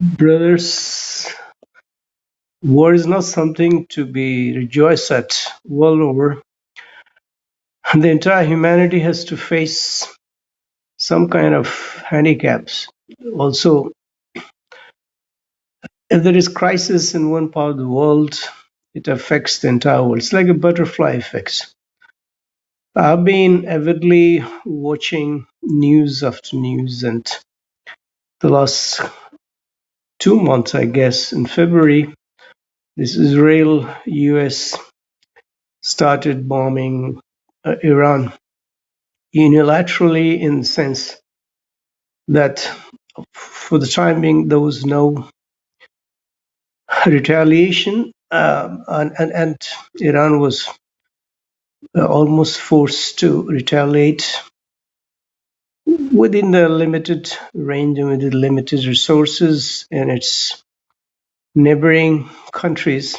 Brothers, war is not something to be rejoiced at world over. The entire humanity has to face some kind of handicaps. Also, if there is crisis in one part of the world, it affects the entire world. It's like a butterfly effect. I've been avidly watching news after news, and the last 2 months, I guess, in February, this Israel-US started bombing Iran unilaterally, in the sense that for the time being there was no retaliation, and Iran was almost forced to retaliate within the limited range and with the limited resources in its neighboring countries.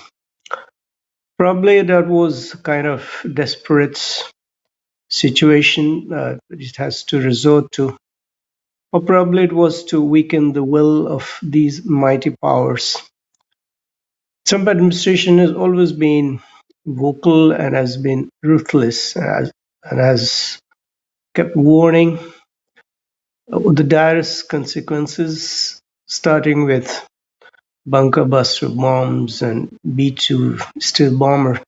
Probably that was kind of desperate situation it has to resort to. Or probably it was to weaken the will of these mighty powers. Trump administration has always been vocal and has been ruthless, and has kept warning of the direst consequences, starting with bunker buster bombs and B-2 steel bomber.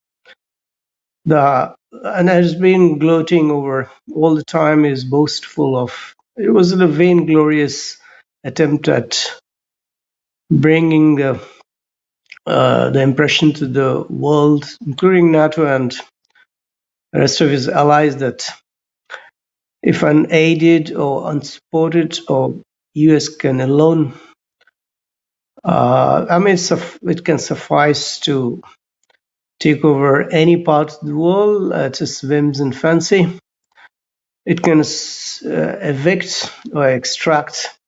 And has been gloating over all the time, is boastful of. It was a vainglorious attempt at bringing the impression to the world, including NATO and the rest of his allies, that if unaided or unsupported, or US can alone, it can suffice to take over any part of the world at its whims and fancy. It can evict or extract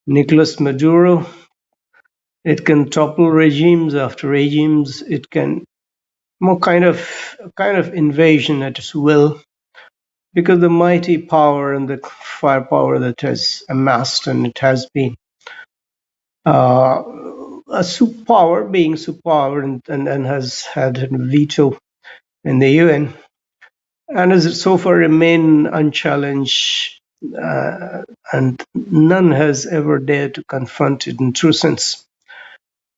Nicolas Maduro. It can topple regimes after regimes. It can more kind of invasion at its will, because the mighty power and the firepower that has amassed, and it has been a superpower, being superpower, and has had a veto in the UN, and has so far remained unchallenged, and none has ever dared to confront it in true sense,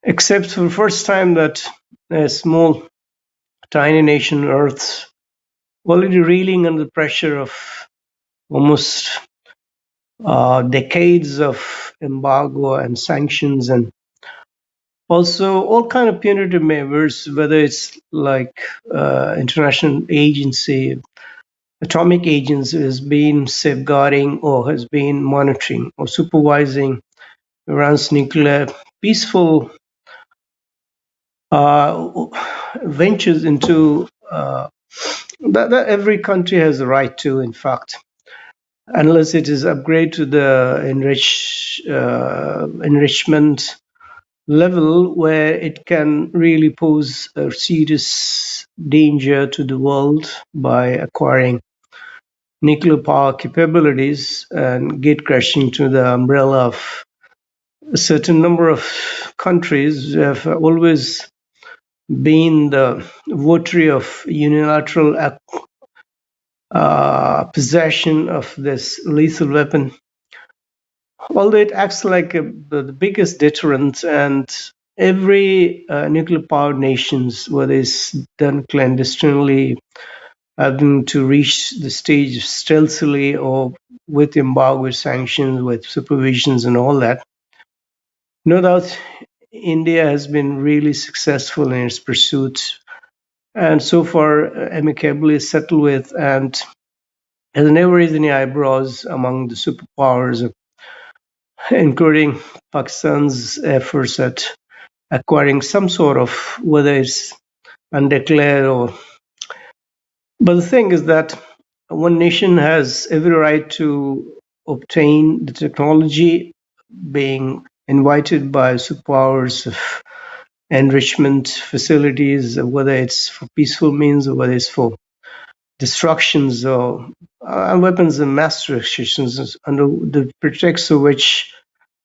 except for the first time that a small, tiny nation, Earth, already reeling under the pressure of almost decades of embargo and sanctions, and also all kind of punitive measures, whether it's like international agency, atomic agency has been safeguarding or has been monitoring or supervising Iran's nuclear peaceful ventures into that every country has the right to, in fact, unless it is upgrade to the enrichment level where it can really pose a serious danger to the world by acquiring nuclear power capabilities and gate crashing to the umbrella of a certain number of countries who have always been the votary of unilateral possession of this lethal weapon. Although it acts like the biggest deterrent, and every nuclear powered nations, whether it's done clandestinely, having to reach the stage stealthily or with embargo sanctions, with supervisions and all that, no doubt India has been really successful in its pursuit, and so far amicably settled with, and has never raised any eyebrows among the superpowers, including Pakistan's efforts at acquiring some sort of, whether it's undeclared or. But the thing is that one nation has every right to obtain the technology, being invited by superpowers of enrichment facilities, whether it's for peaceful means or whether it's for destructions or weapons of mass destructions, under the pretext of which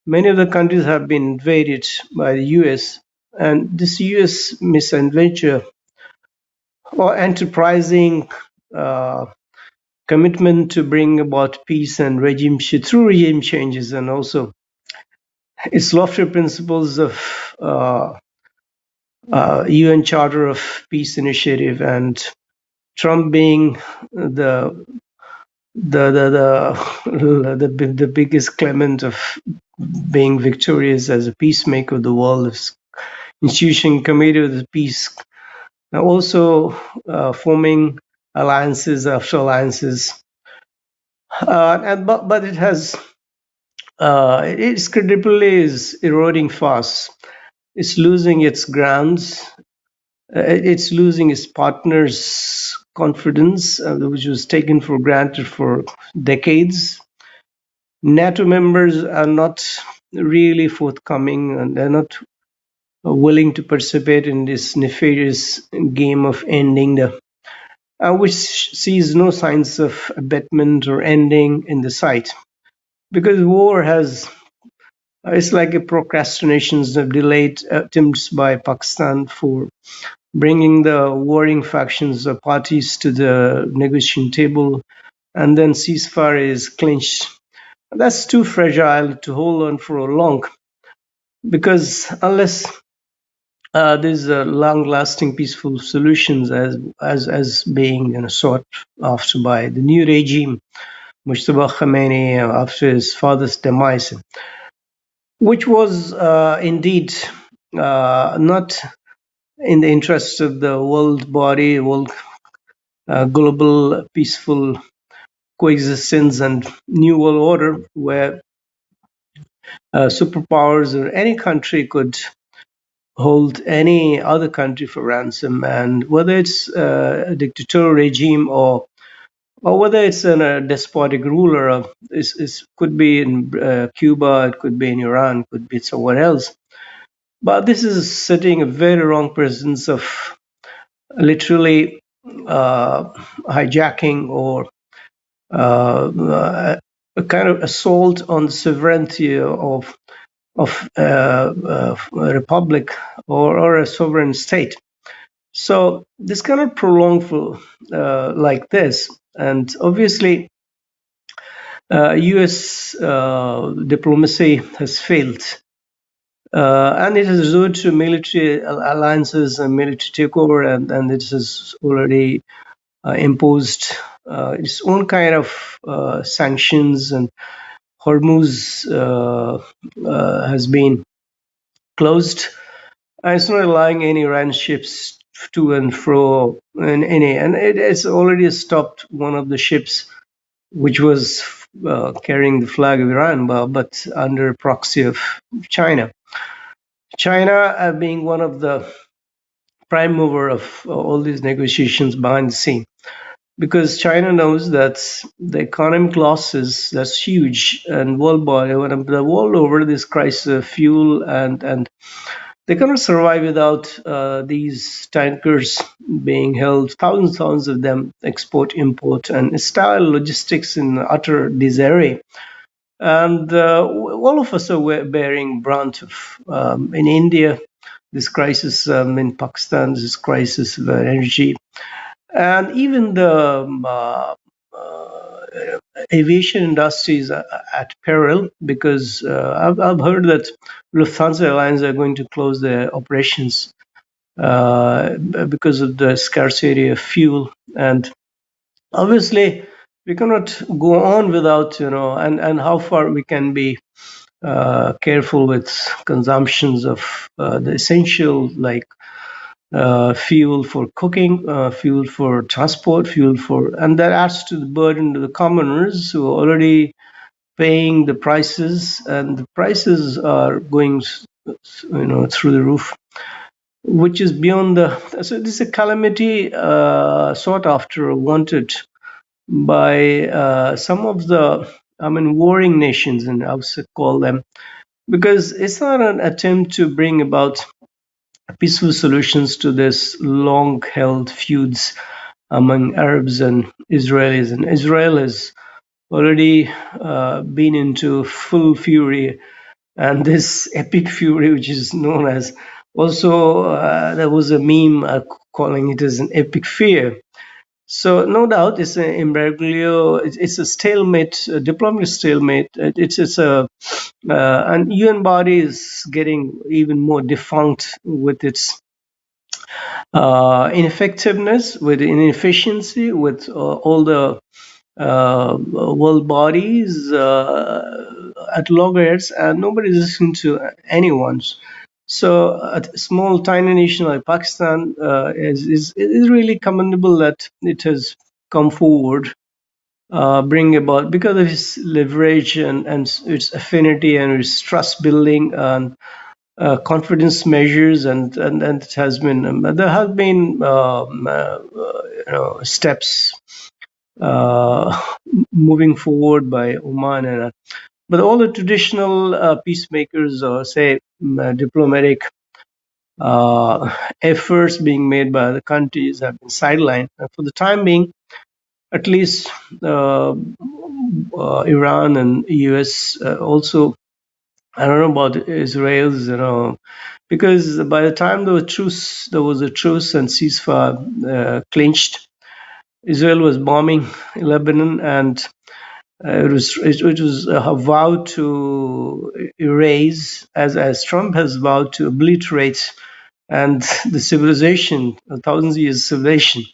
Many of the countries have been invaded by the US, and this US misadventure or enterprising uh, commitment to bring about peace and through regime changes, and also its lofty principles of UN Charter of Peace Initiative, and Trump being the the biggest claimant of being victorious as a peacemaker of the world, is institution committed to peace, and also forming alliances after alliances, but it has its credibility is eroding fast. It's losing its grounds. It's losing its partners' confidence, which was taken for granted for decades. NATO members are not really forthcoming, and they're not willing to participate in this nefarious game of ending which sees no signs of abatement or ending in the sight. Because war has, it's like a procrastinations of delayed attempts by Pakistan for bringing the warring factions or parties to the negotiation table, and then ceasefire is clinched. That's too fragile to hold on for long, because unless there's long-lasting peaceful solutions as being sought after by the new regime, Mujtaba Khamenei, after his father's demise, which was indeed not in the interest of the world global peaceful coexistence and new world order, where superpowers or any country could hold any other country for ransom, and whether it's a dictatorial regime or whether it's a despotic ruler, could be in Cuba, it could be in Iran, could be somewhere else. But this is setting a very wrong precedence of literally hijacking or a kind of assault on the sovereignty of a republic or a sovereign state. So this cannot prolong for like this, and obviously U.S. Diplomacy has failed, and it has resorted to military alliances and military takeover, and it has already imposed its own kind of sanctions, and Hormuz has been closed. And it's not allowing any Iran ships to and fro and it's already stopped one of the ships which was carrying the flag of Iran, but under proxy of China. China being one of the prime mover of all these negotiations behind the scene, because China knows that the economic losses, that's huge, and worldwide, the world over, this crisis of fuel, and they cannot survive without these tankers being held, thousands of them, export, import, and style logistics in utter disarray. And all of us are bearing brunt of, in India, this crisis, in Pakistan, this crisis of energy, and even the aviation industry is at peril, because I've heard that Lufthansa Airlines are going to close their operations because of the scarcity of fuel. And obviously, we cannot go on without, and how far we can be careful with consumptions of the essential, like fuel for cooking, fuel for transport, and that adds to the burden to the commoners who are already paying the prices, and the prices are going, through the roof, which is beyond so this is a calamity sought after or wanted by some of the, warring nations, and I would call them, because it's not an attempt to bring about peaceful solutions to this long-held feuds among Arabs and Israelis. And Israel has already been into full fury and this epic fury, which is known as also there was a meme calling it as an epic fear. So no doubt, it's an imbroglio. It's a stalemate, a diplomatic stalemate. It's a and UN body is getting even more defunct with its ineffectiveness, with inefficiency, with all the world bodies at loggerheads, and nobody's listening to anyone's. So a small tiny nation like Pakistan is really commendable that it has come forward, bring about because of its leverage and its affinity and its trust building and confidence measures, and it has been there have been steps moving forward by Oman, and but all the traditional peacemakers, or say diplomatic efforts being made by the countries, have been sidelined. And for the time being, at least Iran and US also. I don't know about Israel's, because by the time there was a truce and ceasefire clinched, Israel was bombing Lebanon, and it was a vow to erase, as Trump has vowed to obliterate, and the civilization, a thousand years civilization,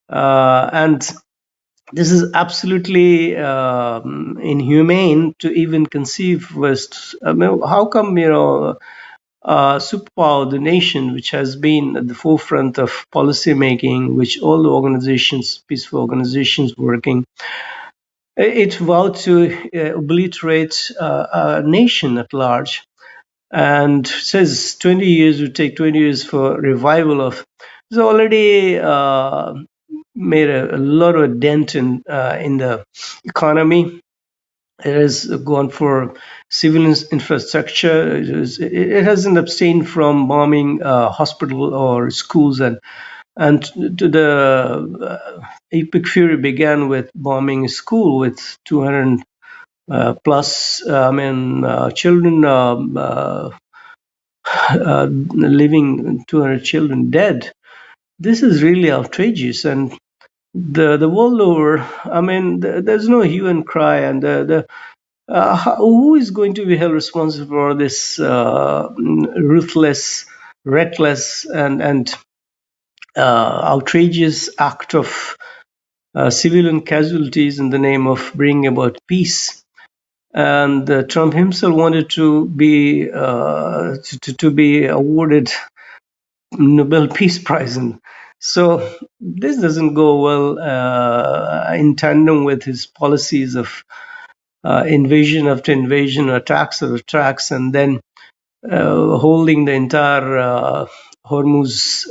and this is absolutely inhumane to even conceive. I mean, how come superpower, the nation which has been at the forefront of policy making, which all the organizations, peaceful organizations working, it vowed to obliterate a nation at large, and says 20 years would take 20 years for revival of. It's already made a lot of dent in the economy. It has gone for civil infrastructure. It hasn't abstained from bombing hospital or schools, and to the epic fury began with bombing a school with 200 plus children living, 200 children dead. This is really outrageous, and the world over, I mean, there's no hue and cry, and who is going to be held responsible for this ruthless, reckless, and outrageous act of civilian casualties in the name of bringing about peace? And Trump himself wanted to be to be awarded Nobel Peace Prize, and so this doesn't go well in tandem with his policies of invasion after invasion, attacks after attacks, and then holding the entire Hormuz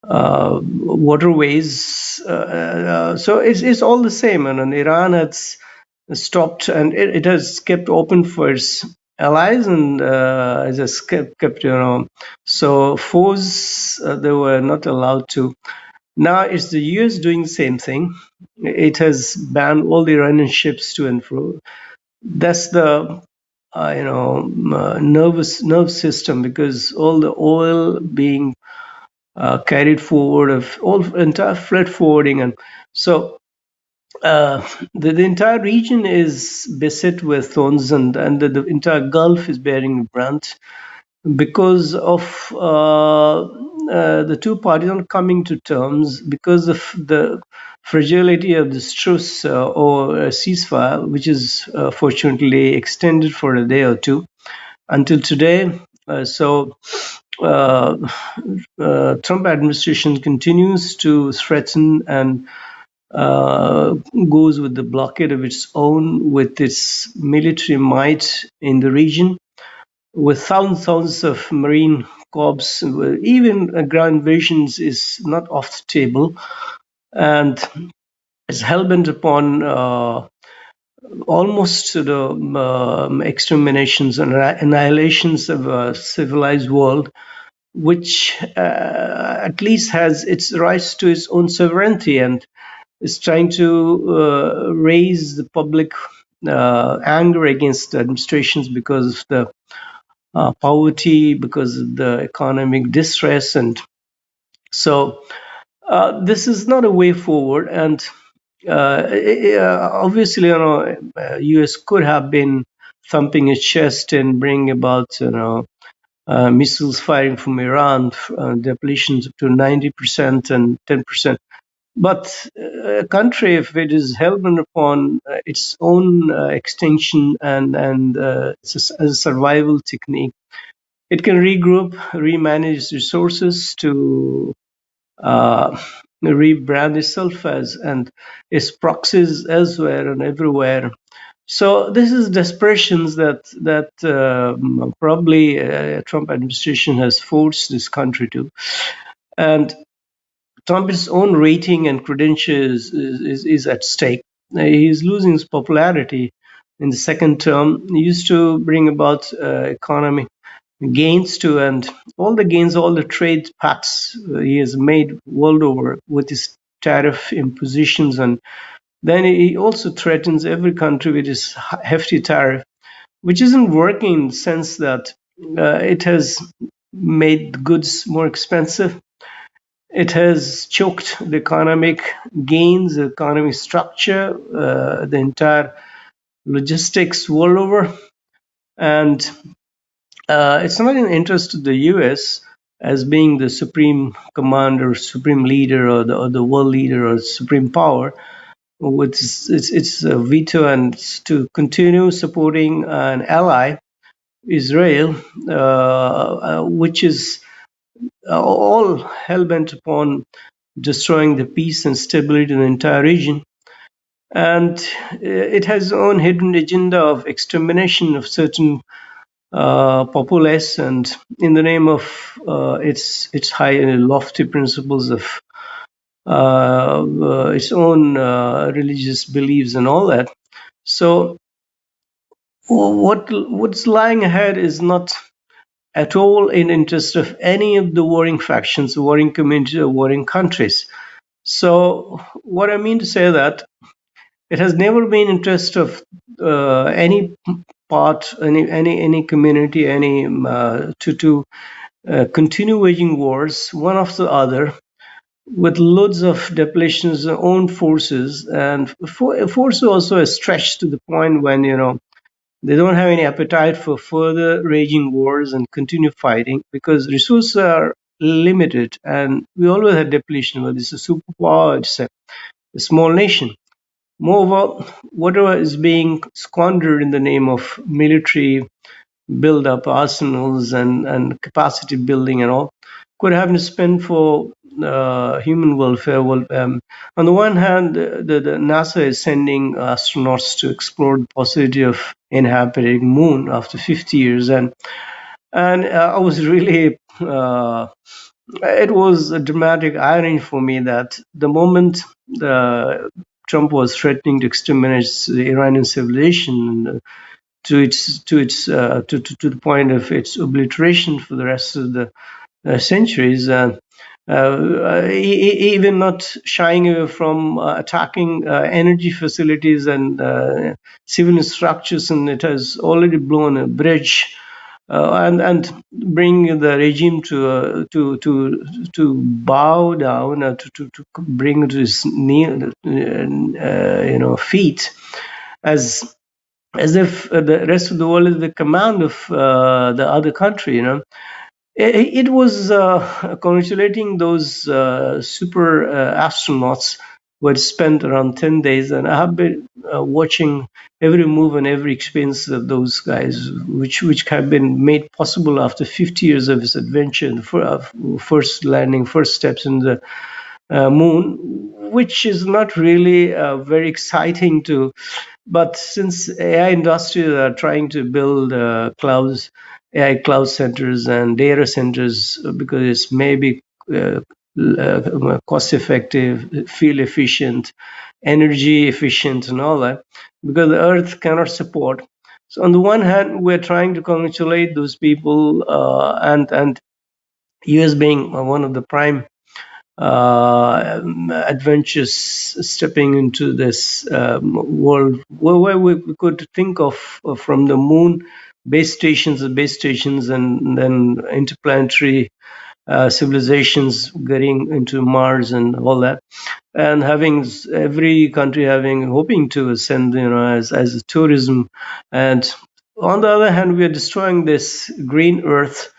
waterways. So it's all the same. And Iran has stopped, and it has kept open for its allies, and it has kept so foes, they were not allowed to. Now it's the US doing the same thing. It has banned all the Iranian ships to and fro. That's the nerve system, because all the oil being carried forward of all entire freight forwarding, and so the entire region is beset with thorns, and the entire Gulf is bearing the brunt because of the two parties not coming to terms, because of the fragility of this truce or ceasefire, which is fortunately extended for a day or two until today. So Trump administration continues to threaten and goes with the blockade of its own, with its military might in the region, with thousands of Marine corps. Even ground invasions is not off the table, and is hell-bent upon almost the exterminations and annihilations of a civilized world, which at least has its rights to its own sovereignty, and is trying to raise the public anger against the administrations because of the poverty, because of the economic distress, and so this is not a way forward. And obviously, U.S. could have been thumping its chest and bring about, missiles firing from Iran, depletions up to 90% and 10%. But a country, if it is hell-bent upon its own extinction and it's a survival technique, it can regroup, remanage resources to uh, rebrand itself as and its proxies elsewhere and everywhere. So this is desperations that probably Trump administration has forced this country to, and Trump's own rating and credentials is at stake. He's losing his popularity in the second term. He used to bring about economic gains too, and all the gains, all the trade pacts he has made world over with his tariff impositions, and then he also threatens every country with his hefty tariff, which isn't working in the sense that it has made goods more expensive. It has choked the economic gains, the economic structure, the entire logistics world over. And it's not in the interest of the US as being the supreme commander, supreme leader, or the world leader, or supreme power with its veto, and to continue supporting an ally, Israel, which is all hell bent upon destroying the peace and stability in the entire region. And it has its own hidden agenda of extermination of certain populace, and in the name of its high and lofty principles of its own religious beliefs and all that. So what's lying ahead is not at all in interest of any of the warring factions, warring communities, or warring countries. So what I mean to say that it has never been interest of any part, any community, any to continue waging wars one after the other with loads of depletions, own forces, and force also is stretched to the point when they don't have any appetite for further raging wars and continue fighting because resources are limited, and we always had depletion. Whether it's a superpower, it's a small nation. Moreover, whatever is being squandered in the name of military build up, arsenals, and capacity building and all, could have been spent for human welfare. Well, on the one hand, the NASA is sending astronauts to explore the possibility of inhabiting Moon after 50 years, and I was really. It was a dramatic irony for me that the moment Trump was threatening to exterminate the Iranian civilization to the point of its obliteration for the rest of the centuries, even not shying away from attacking energy facilities and civil structures, and it has already blown a bridge. And bring the regime to bow down, to bring to his knee, feet, as if the rest of the world is the command of the other country. It was congratulating those super astronauts who had spent around 10 days, and I have been watching every move and every experience of those guys, which have been made possible after 50 years of his adventure, first landing, first steps in the moon, which is not really very exciting to. But since AI industries are trying to build AI cloud centers and data centers because it's maybe cost effective, fuel efficient, energy efficient, and all that, because the Earth cannot support. So on the one hand, we're trying to congratulate those people, and US being one of the prime adventures stepping into this world where we could think of from the moon base stations, and then interplanetary civilizations getting into Mars and all that, and having every country having hoping to ascend, as a tourism. And on the other hand, we are destroying this green Earth,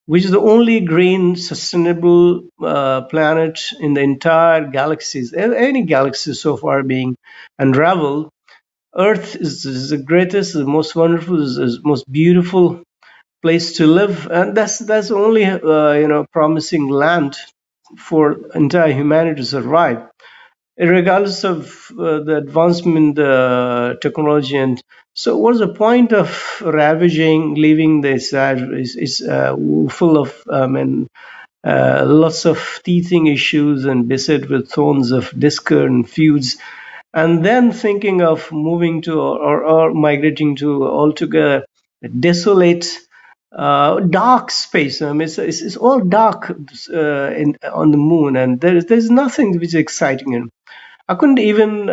which is the only green sustainable planet in the entire galaxies, any galaxy so far being unraveled. Earth is the greatest, the most wonderful, is most beautiful place to live, and that's the only promising land for entire humanity to survive, regardless of the advancement technology. And so what's the point of ravaging, leaving this is full of and lots of teething issues and beset with thorns of discord and feuds, and then thinking of moving to, or migrating to altogether desolate, dark space. I mean, it's all dark on the moon, and there's nothing which is exciting. And I couldn't even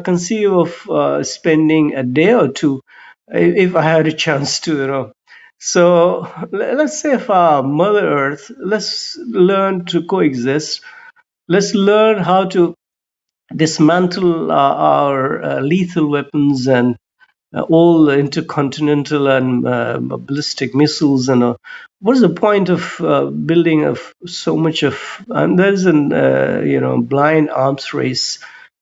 conceive of spending a day or two if I had a chance to. So let's say for Mother Earth, let's learn to coexist. Let's learn how to dismantle our lethal weapons and all intercontinental and ballistic missiles. And what is the point of building of so much of? And there's an blind arms race.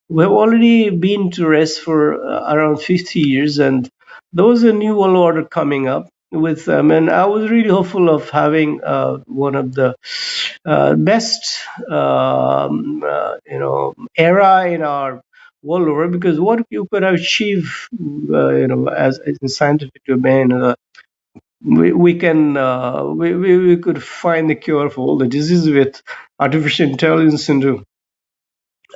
We have already been to rest for around 50 years, and there was a new world order coming up with them. And I was really hopeful of having one of the best, era in our world over, because what you could achieve, as in scientific domain, we can we could find the cure for all the diseases with artificial intelligence into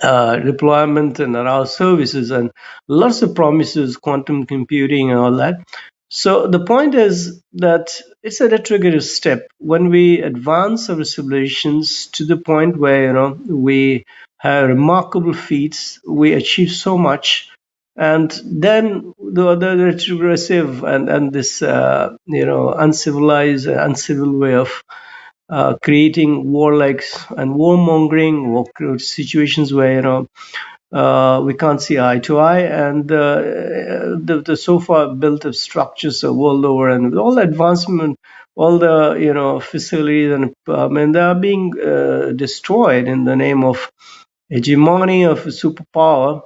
deployment and our services, and lots of promises, quantum computing and all that. So the point is that it's a retrogressive step when we advance our civilizations to the point where we have remarkable feats, we achieve so much, and then the other retrogressive and this uncivilized, uncivil way of creating warlike and warmongering, war situations where we can't see eye to eye, and the so far built up structures of world over, and with all the advancement, all the facilities, and they are being destroyed in the name of hegemony of a superpower,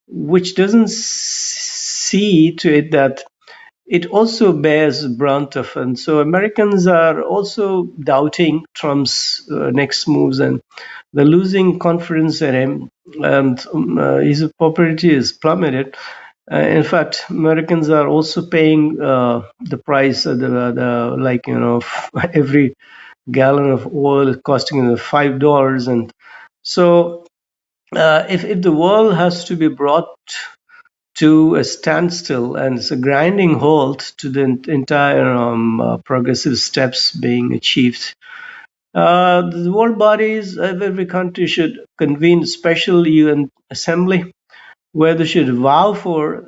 which doesn't see to it that it also bears brunt of. And so Americans are also doubting Trump's next moves, and they're losing confidence in him, and his popularity is plummeted. In fact, Americans are also paying the price, the like every gallon of oil is costing them $5, and so if the world has to be brought to a standstill, and it's a grinding halt to the entire progressive steps being achieved. The world bodies of every country should convene a special UN assembly where they should vow for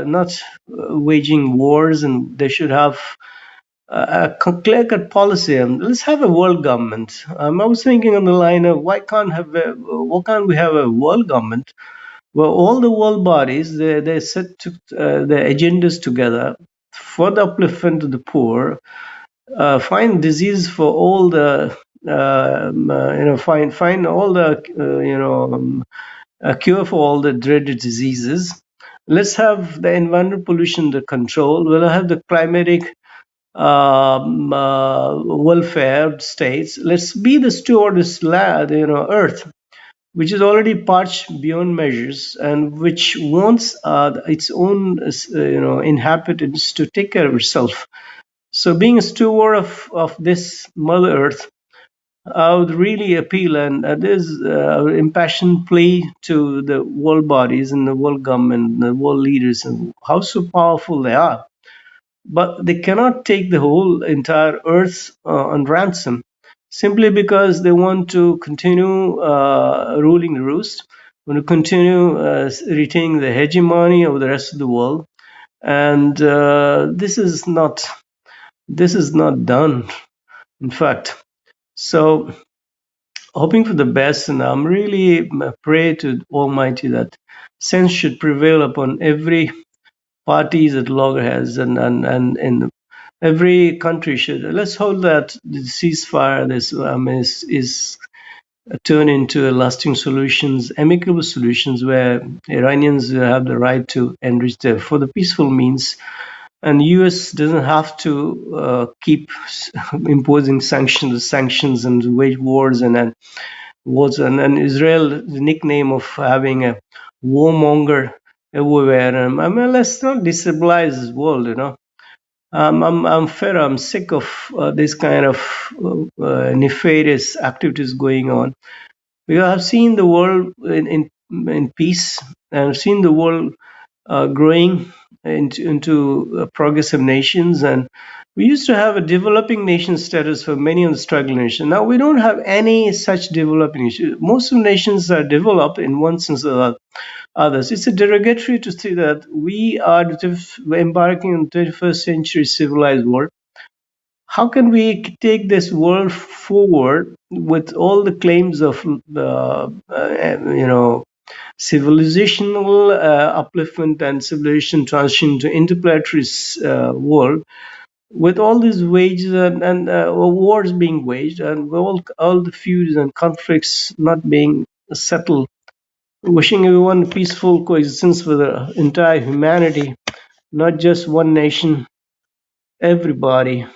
not waging wars, and they should have a clear-cut policy. And let's have a world government. I was thinking on the line of why can't we have a world government? Well, all the world bodies, they set their agendas together for the upliftment of the poor, find disease for all the, find all the, a cure for all the dreaded diseases. Let's have the environmental pollution under control. We'll have the climatic welfare states. Let's be the steward of this land, Earth, which is already parched beyond measures, and which wants its own inhabitants to take care of itself. So being a steward of this Mother Earth, I would really appeal, and there's impassioned plea to the world bodies and the world government, the world leaders, and how so powerful they are. But they cannot take the whole entire Earth on ransom. simply because they want to continue ruling the roost, want to continue retaining the hegemony of the rest of the world. And this is not done, in fact. So hoping for the best, and I'm really pray to Almighty that sense should prevail upon every parties that loggerheads, and in every country should. Let's hope that the ceasefire is turned into a lasting solutions, amicable solutions, where Iranians have the right to enrich them for the peaceful means, and U.S. doesn't have to keep imposing sanctions and wage wars and wars, and Israel, the nickname of having a warmonger everywhere. I mean, let's not destabilize this world, you know. I'm fed. I'm sick of this kind of nefarious activities going on. Because I've seen the world in peace. I've seen the world growing into progressive nations, and we used to have a developing nation status for many of the struggling nations. Now we don't have any such developing nations. Most of the nations are developed in one sense or others. It's a derogatory to say that we are embarking on the 21st century civilized world. How can we take this world forward with all the claims of civilizational upliftment and civilization transition to interplanetary world, with all these wages and wars being waged, and all the feuds and conflicts not being settled? Wishing everyone peaceful coexistence with the entire humanity, not just one nation, everybody.